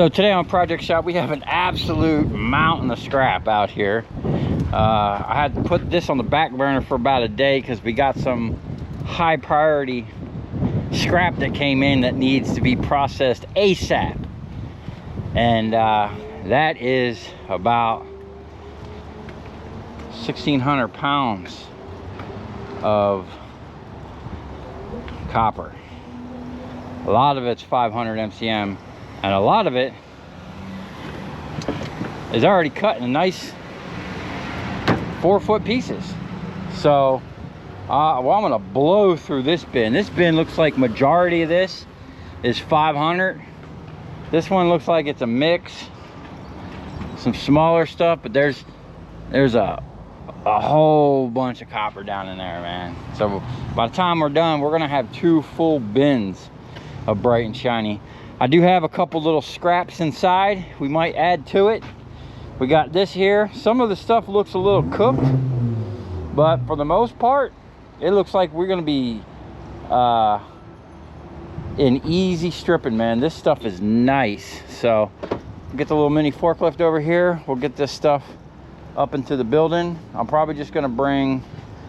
So today on Project Shop, we have an absolute mountain of scrap out here. I had to put this on the back burner for about a day because we got some high priority scrap that came in that needs to be processed ASAP. And that is about 1,600 pounds of copper. A lot of it's 500 MCM, and a lot of it is already cut in nice 4-foot pieces. So well, I'm gonna blow through this bin. This bin looks like majority of this is 500. This one looks like it's a mix, some smaller stuff, but there's a whole bunch of copper down in there, man. So by the time we're done, we're gonna have 2 full bins of bright and shiny. I do have a couple little scraps inside we might add to it. We got this here. Some of the stuff looks a little cooked, but for the most part it looks like we're gonna be in easy stripping, man. This stuff is nice. So get the little mini forklift over here. We'll get this stuff up into the building. I'm probably just gonna bring,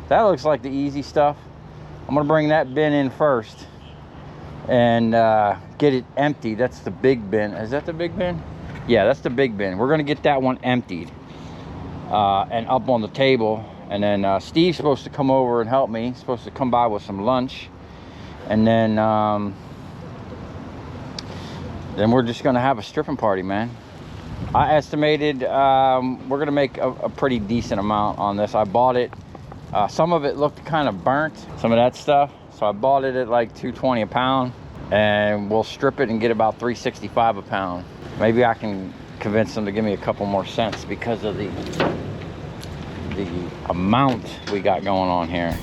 that looks like the easy stuff. I'm gonna bring that bin in first and get it empty. That's the big bin. Is that the big bin? Yeah, that's the big bin. We're gonna get that one emptied and up on the table. And then Steve's supposed to come over and help me. He's supposed to come by with some lunch. And then we're just gonna have a stripping party, man. I estimated we're gonna make a pretty decent amount on this. I bought it, some of it looked kind of burnt, some of that stuff. So I bought it at like $2.20 a pound, and we'll strip it and get about $3.65 a pound. Maybe I can convince them to give me a couple more cents because of the amount we got going on here.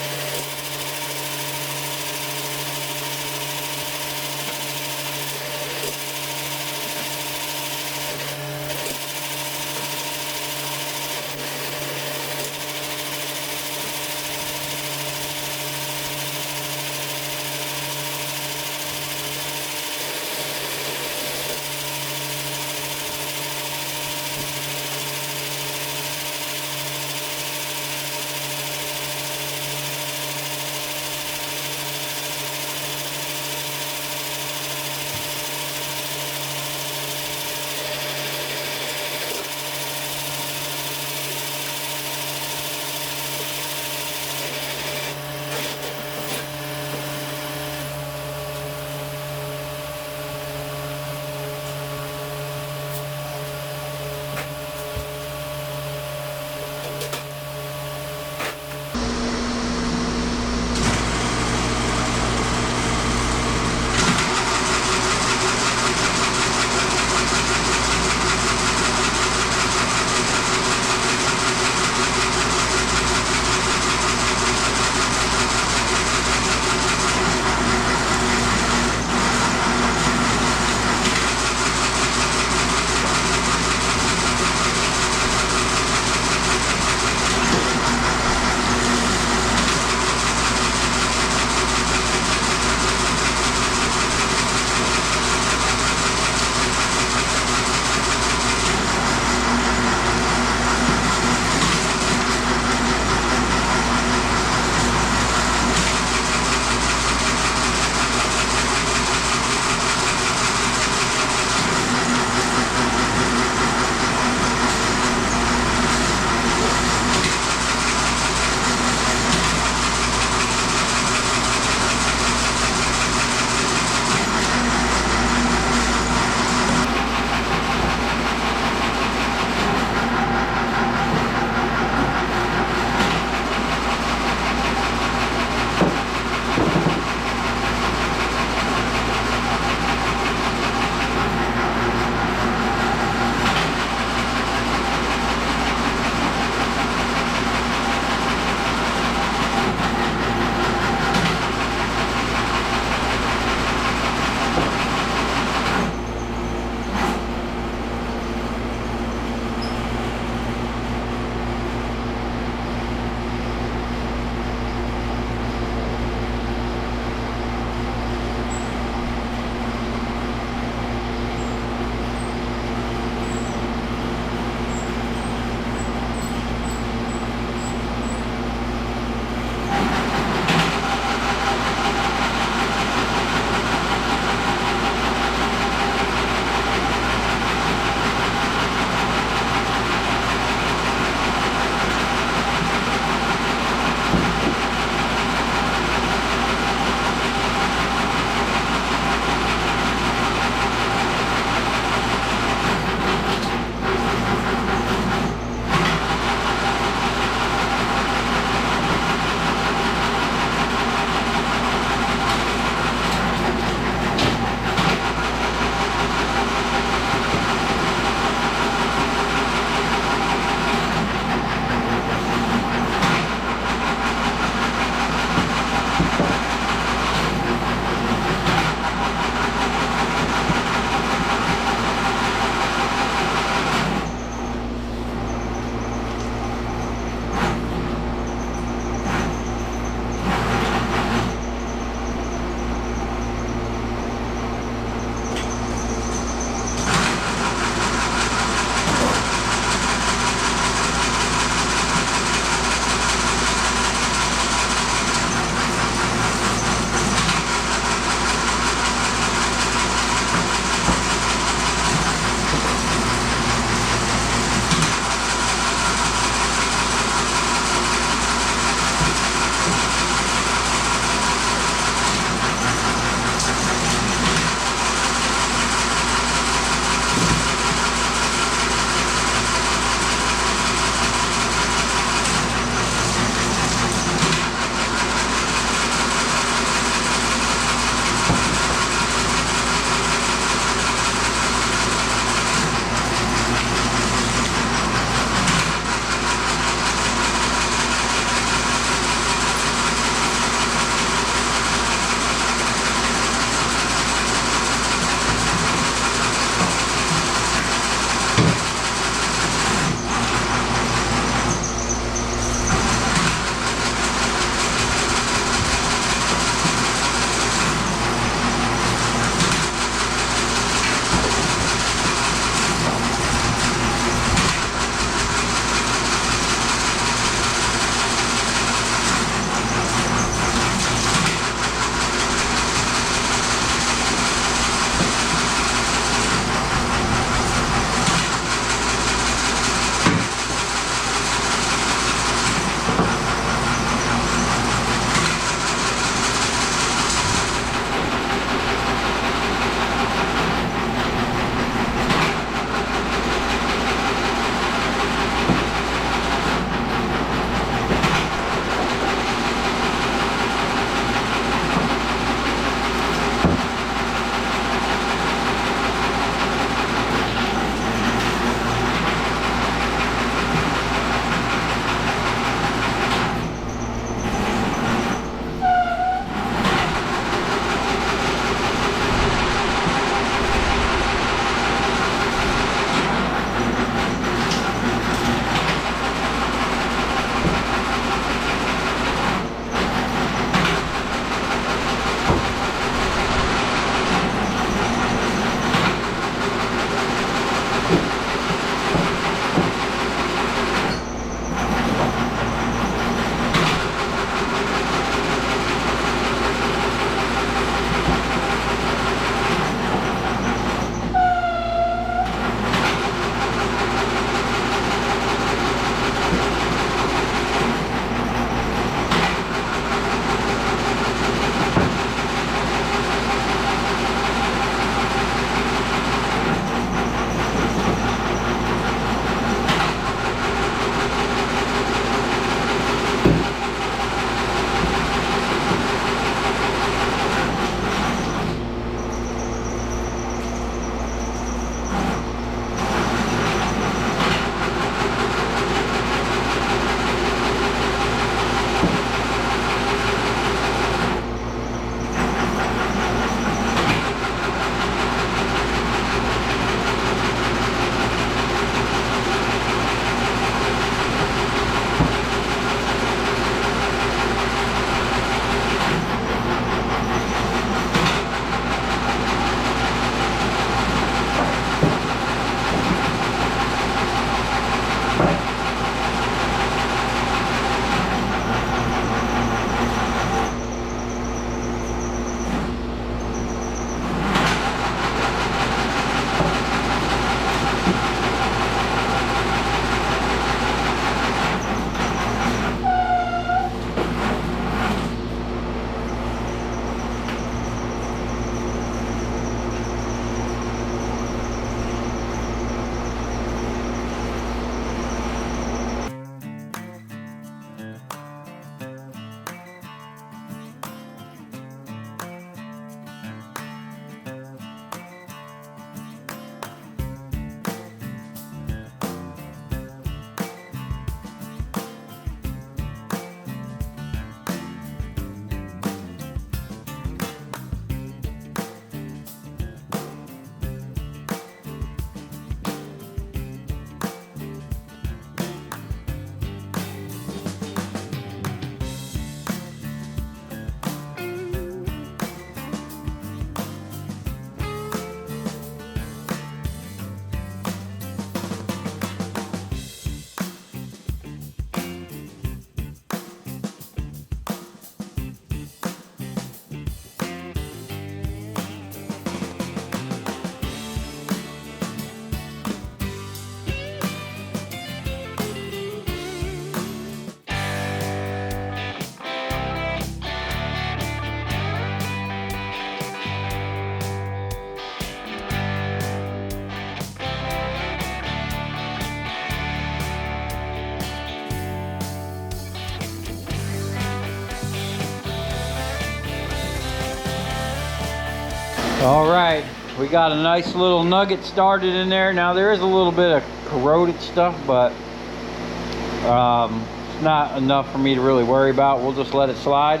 All right, we got a nice little nugget started in there. Now there is a little bit of corroded stuff, but it's not enough for me to really worry about. We'll just let it slide,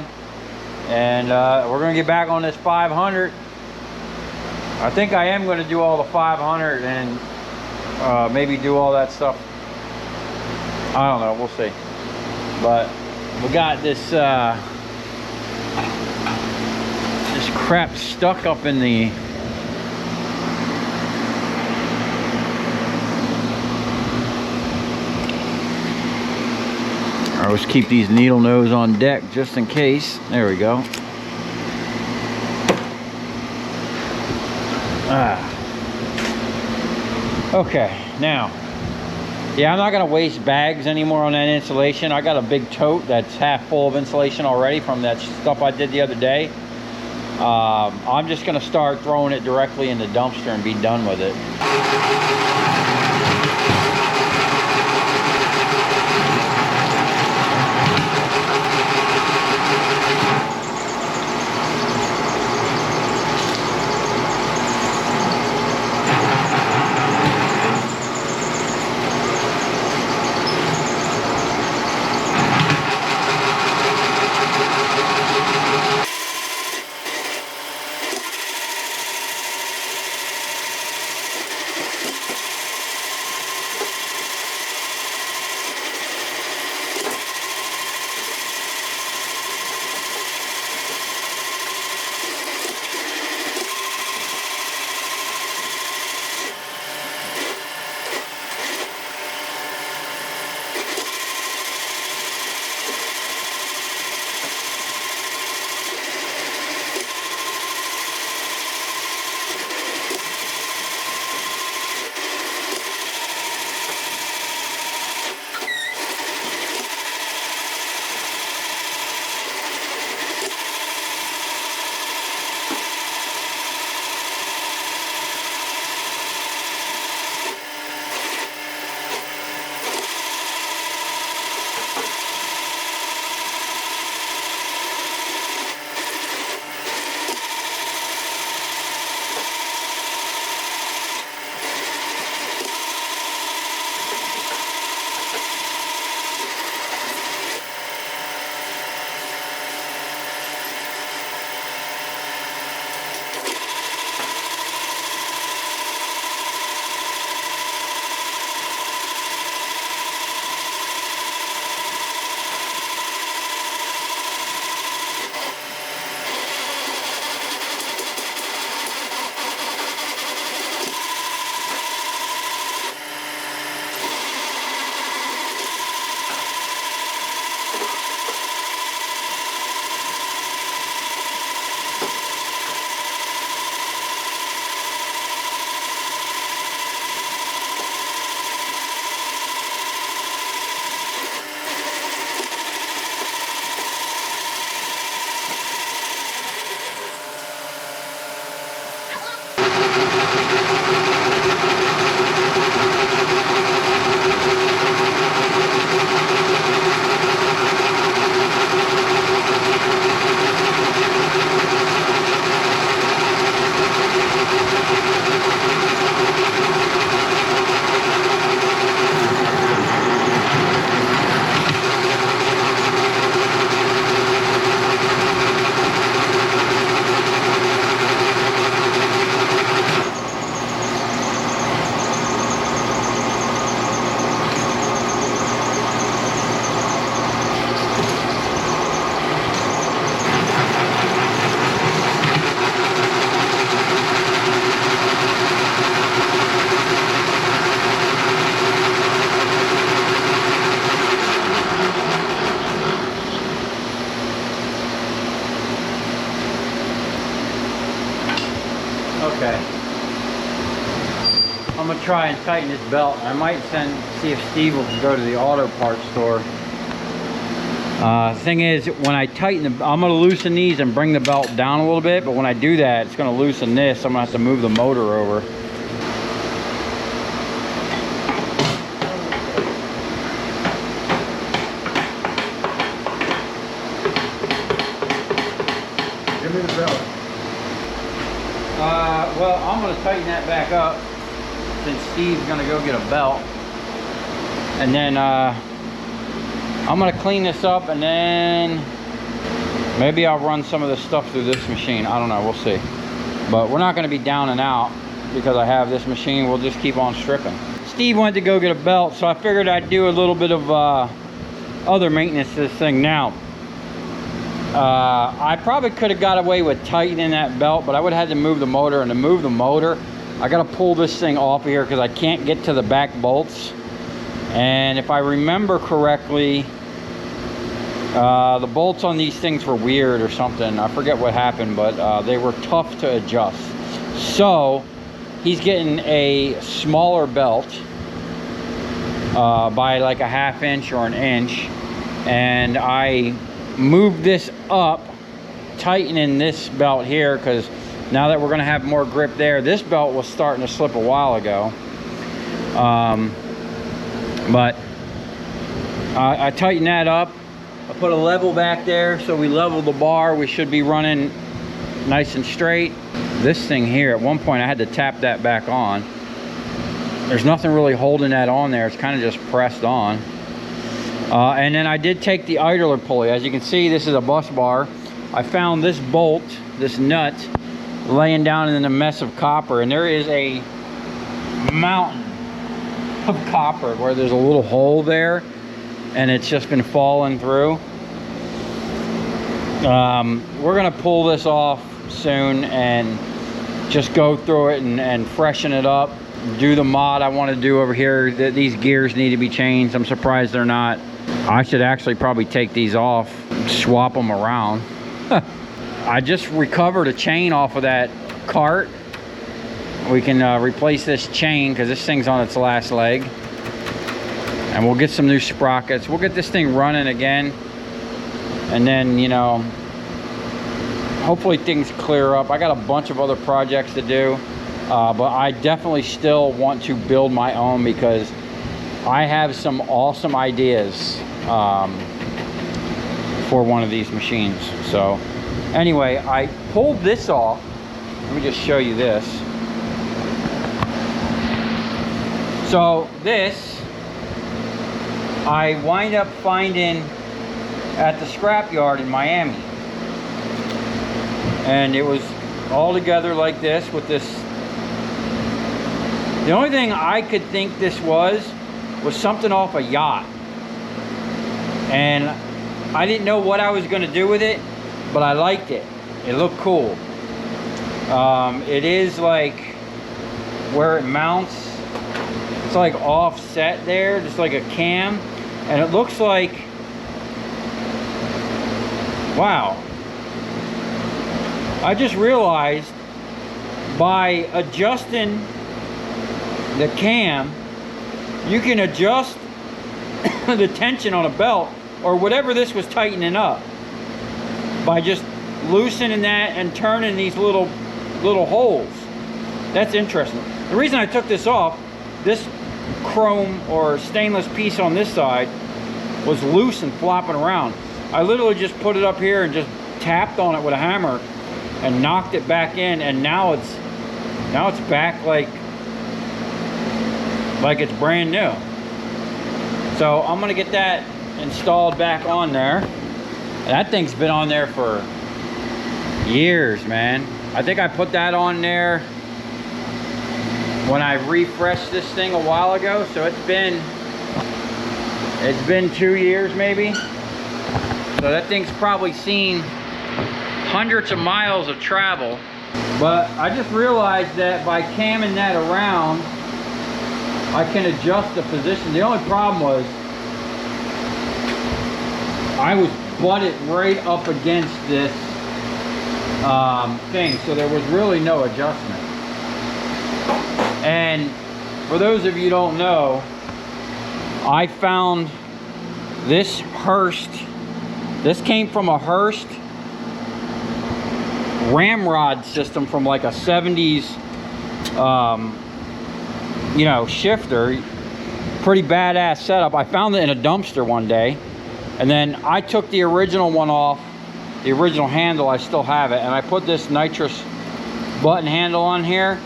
and we're gonna get back on this 500. I think I am gonna do all the 500 and maybe do all that stuff. I don't know, we'll see. But we got this this crap stuck up in the I always keep these needle nose on deck just in case. There we go. Okay, now, yeah, I'm not gonna waste bags anymore on that insulation. I got a big tote that's half full of insulation already from that stuff I did the other day. I'm just gonna start throwing it directly in the dumpster and be done with it. Okay. I'm gonna try and tighten this belt. I might see if Steve will go to the auto parts store. Thing is, when I tighten I'm gonna loosen these and bring the belt down a little bit, but when I do that, it's gonna loosen this. I'm gonna have to move the motor over. Give me the belt. Well, I'm going to tighten that back up since Steve's going to go get a belt. And then I'm going to clean this up, and then maybe I'll run some of this stuff through this machine. I don't know, we'll see. But we're not going to be down and out because I have this machine. We'll just keep on stripping. Steve went to go get a belt, so I figured I'd do a little bit of other maintenance to this thing. Now, I probably could have got away with tightening that belt, but I would have had to move the motor, and to move the motor, I got to pull this thing off of here because I can't get to the back bolts. And if I remember correctly, the bolts on these things were weird or something. I forget what happened, but they were tough to adjust. So he's getting a smaller belt by like a 1/2 inch or an inch, and I moved this up, tightening this belt here, because now that we're going to have more grip there. This belt was starting to slip a while ago, but I tightened that up. I put a level back there, so we leveled the bar. We should be running nice and straight. This thing here, at one point I had to tap that back on. There's nothing really holding that on there. It's kind of just pressed on. And then I did take the idler pulley. As you can see, this is a bus bar. I found this bolt, this nut, laying down in a mess of copper, and there is a mountain of copper where there's a little hole there, and it's just been falling through. We're gonna pull this off soon and just go through it and freshen it up, do the mod I want to do over here. These gears need to be changed. I'm surprised they're not. I should actually probably take these off, swap them around. I just recovered a chain off of that cart. We can replace this chain because this thing's on its last leg, and we'll get some new sprockets. We'll get this thing running again, and then, you know, hopefully things clear up. I got a bunch of other projects to do, but I definitely still want to build my own because I have some awesome ideas for one of these machines. So anyway, I pulled this off. Let me just show you this. So this, I wind up finding at the scrapyard in Miami. And it was all together like this with this. The only thing I could think this was something off a yacht. And I didn't know what I was going to do with it, but I liked it. It looked cool. It is like where it mounts, it's like offset there, just like a cam. And it looks like, wow. I just realized by adjusting the cam, you can adjust the tension on a belt or whatever this was tightening up by just loosening that and turning these little holes. That's interesting. The reason I took this off, this chrome or stainless piece on this side was loose and flopping around. I literally just put it up here and just tapped on it with a hammer and knocked it back in, and now it's back like it's brand new. So I'm gonna get that installed back on there. And that thing's been on there for years, man. I think I put that on there when I refreshed this thing a while ago, so it's been 2 years maybe. So that thing's probably seen hundreds of miles of travel. But I just realized that by camming that around, I can adjust the position. The only problem was I was butted right up against this thing, so there was really no adjustment. And for those of you who don't know, I found this Hurst. This came from a Hurst ramrod system from like a 70s you know, shifter. Pretty badass setup. I found it in a dumpster one day, and then I took the original one off, the original handle. I still have it, and I put this nitrous button handle on here,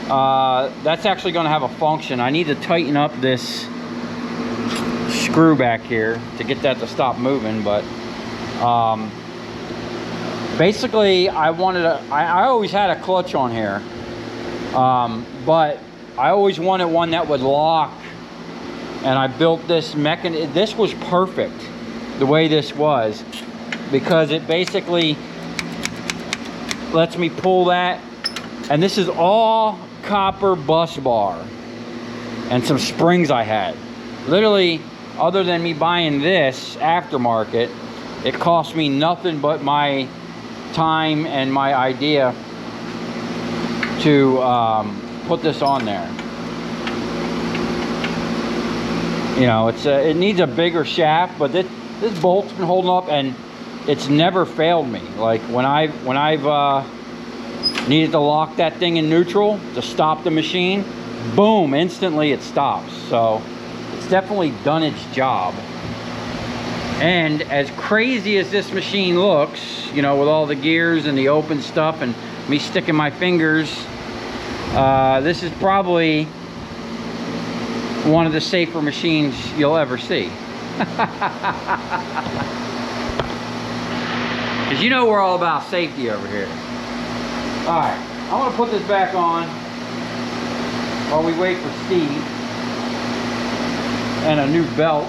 that's actually going to have a function. I need to tighten up this screw back here to get that to stop moving, but basically I always had a clutch on here, but I always wanted one that would lock, and I built this mechanism. This was perfect the way this was, because it basically lets me pull that, and this is all copper bus bar and some springs I had. Literally, other than me buying this aftermarket, it cost me nothing but my time and my idea to put this on there. You know, it needs a bigger shaft, but this bolt's been holding up, and it's never failed me. Like when I've needed to lock that thing in neutral to stop the machine, boom, instantly it stops. So it's definitely done its job. And as crazy as this machine looks, you know, with all the gears and the open stuff and me sticking my fingers, this is probably one of the safer machines you'll ever see. Because you know we're all about safety over here. Alright, I'm going to put this back on while we wait for Steve and a new belt.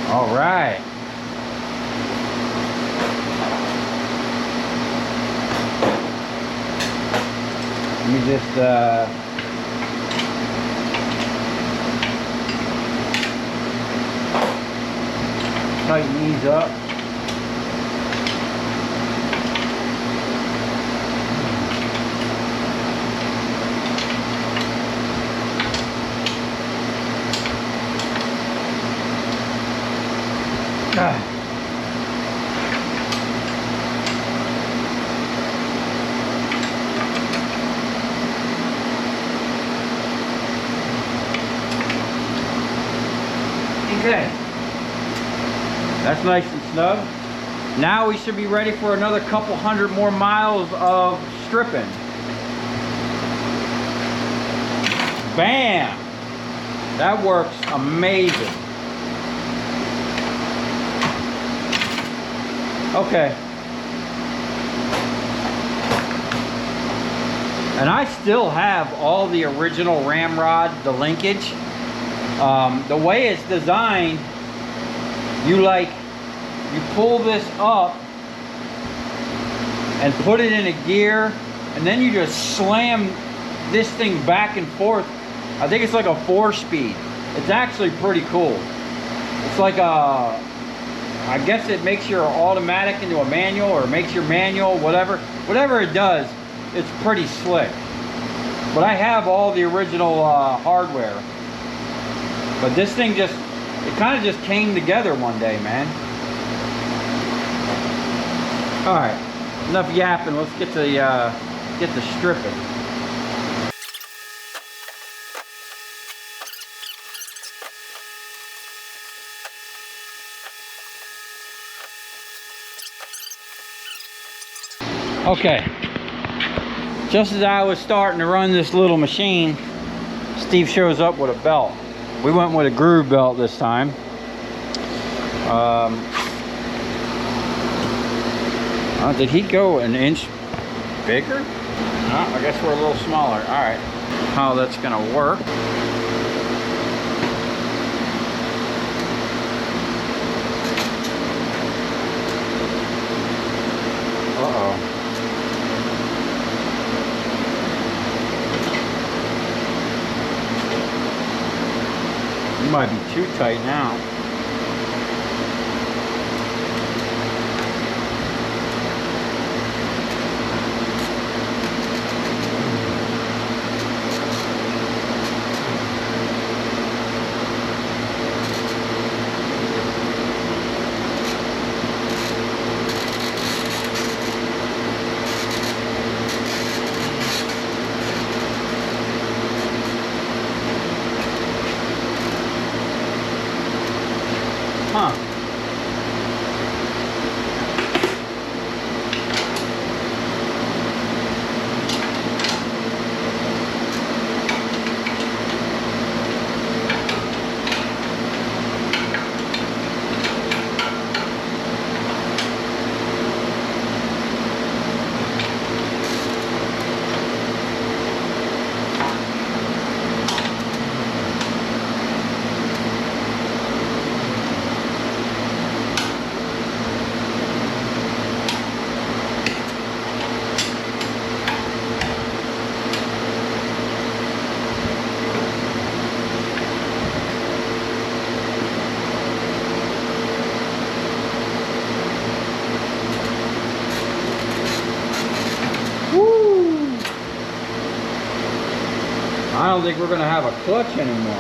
Alright. Let me just tighten these up. Okay, that's nice and snug. Now we should be ready for another couple hundred more miles of stripping. Bam! That works amazing. Okay. And I still have all the original ramrod, the linkage. The way it's designed, you pull this up and put it in a gear, and then you just slam this thing back and forth. I think it's like a 4-speed. It's actually pretty cool. It's like I guess it makes your automatic into a manual, or makes your manual, whatever it does. It's pretty slick. But I have all the original hardware. But this thing it kind of just came together one day, man. All right, enough yapping. Let's get to stripping. Okay, just as I was starting to run this little machine, Steve shows up with a belt. We went with a groove belt this time. Did he go an inch bigger? No, I guess we're a little smaller. All right, how that's gonna work. Uh-oh. You might be too tight now. don't think we're gonna have a clutch anymore.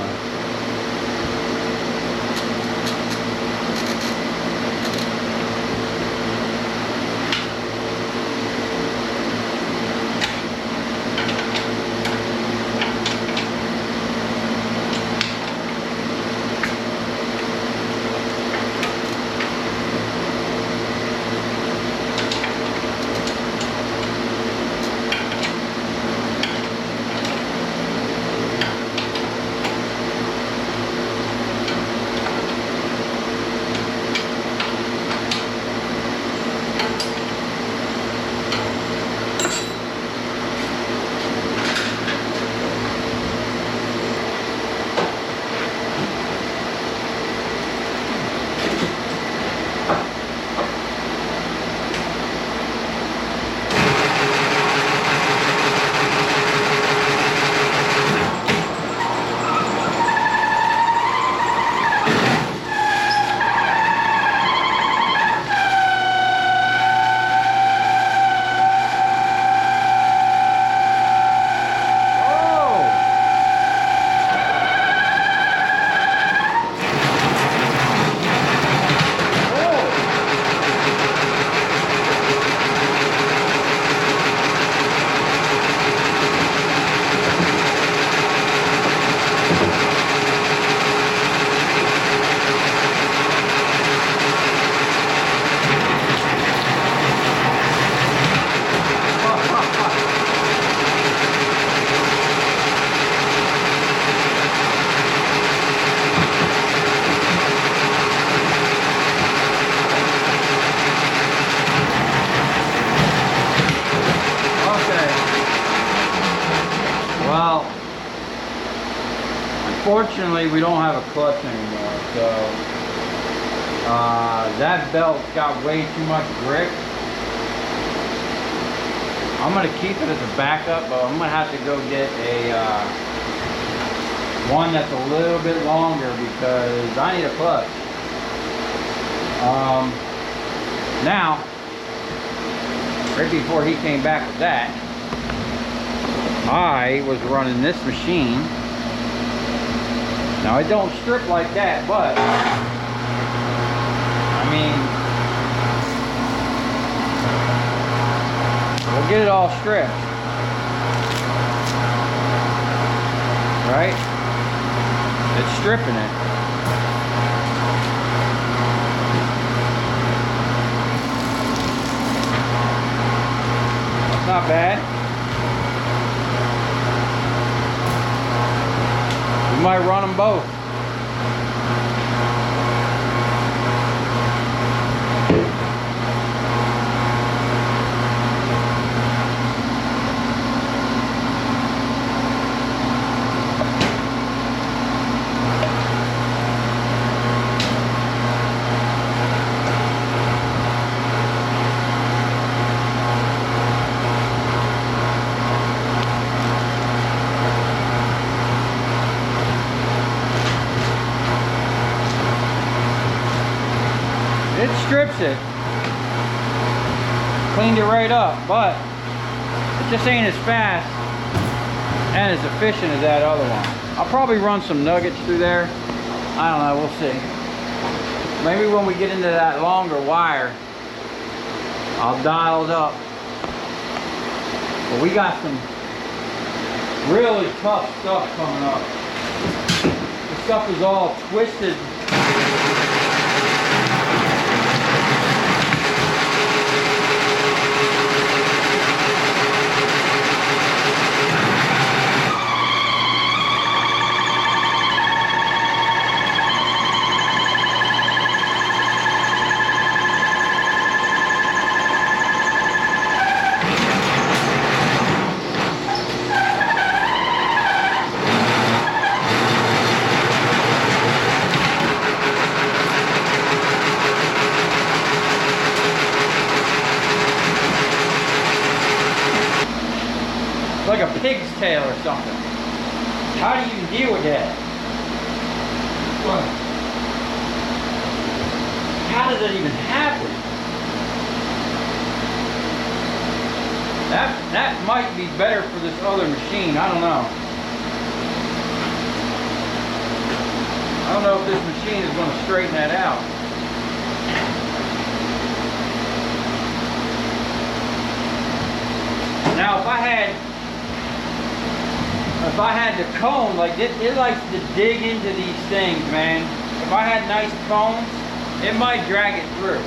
Unfortunately, we don't have a clutch anymore, so that belt's got way too much grip. I'm gonna keep it as a backup, but I'm gonna have to go get a one that's a little bit longer because I need a clutch. Now, right before he came back with that, I was running this machine. Now it don't strip like that, but I mean, we'll get it all stripped, right? It's stripping it. That's not bad. We might run them both. It strips it, cleaned it right up, but it just ain't as fast and as efficient as that other one. I'll probably run some nuggets through there. I don't know, we'll see. Maybe when we get into that longer wire, I'll dial it up. But we got some really tough stuff coming up. The stuff is all twisted. Like a pig's tail or something. How do you even deal with that? What? How does that even happen? That might be better for this other machine. I don't know. don't know if this machine is going to straighten that out. Now if I had the comb, like it likes to dig into these things, man. If I had nice combs, it might drag it through.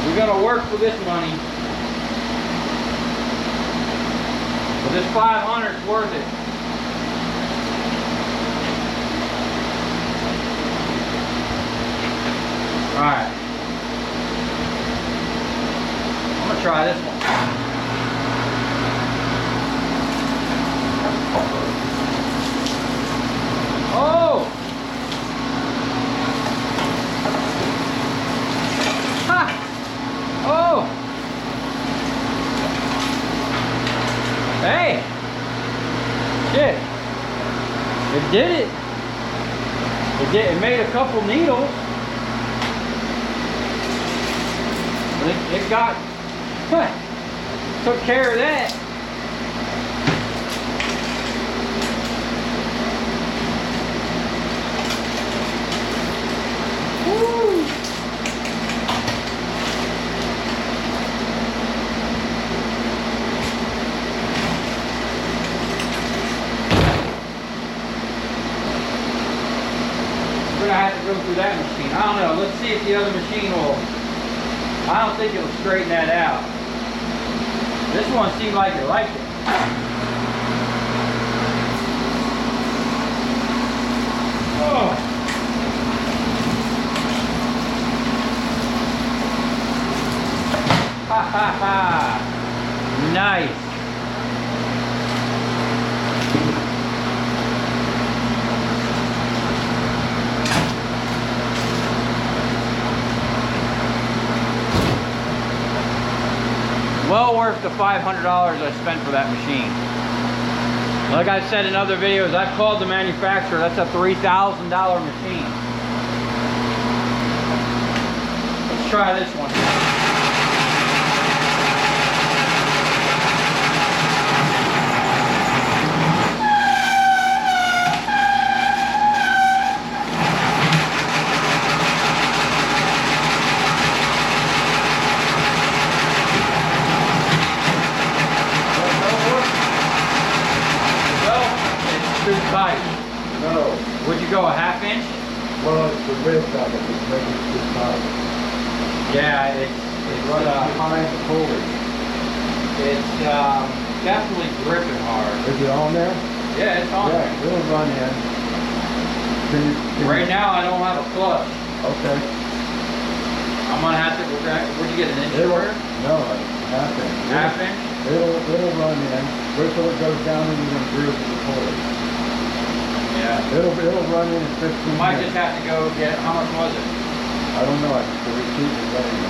We're gonna work for this money. But this 500 is worth it. All right. I'm gonna try this one. Oh! Ha! Oh! Hey! Shit! It did it! It made a couple needles. But it got... took care of that. Woo. We're gonna have to go through that machine. I don't know. Let's see if the other machine will. I don't think it'll straighten that out. This one seemed like it liked it. Oh. Ha ha ha. Nice. Well worth the $500 I spent for that machine. Like I said in other videos, I've called the manufacturer. That's a $3,000 machine. Let's try this one. Too tight. No. Would you go a ½ inch? Well, it's the width of it that's making it too tight. Yeah, it's right behind the pulley. It's definitely gripping hard. Is it on there? Yeah, it's on there. Yeah, it'll run in. Right now, I don't have a clutch. Okay. I'm gonna have to. Where'd you get an inch order? No, ½ inch. ½ inch? It'll run in. Wait till it goes down into the groove of the pulley. Yeah. It'll run in 15 minutes. You might just have to go get. How much was it? I don't know. The receipt is letting me.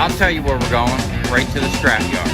I'll tell you where we're going. Right to the scrap yard.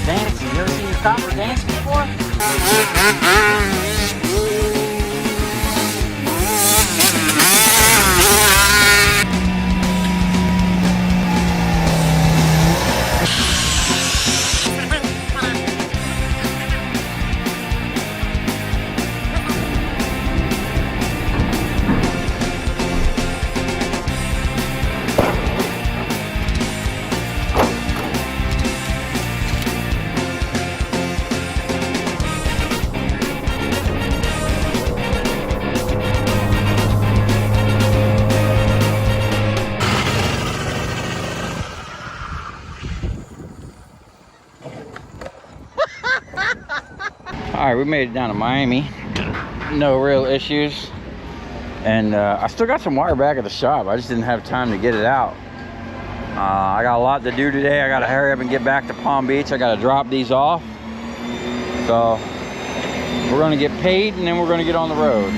Dancing. You ever seen your copper dance before? right, we made it down to Miami. No real issues. And I still got some wire back at the shop. I just didn't have time to get it out. I got a lot to do today. I got to hurry up and get back to Palm Beach. I got to drop these off. So we're going to get paid and then we're going to get on the road.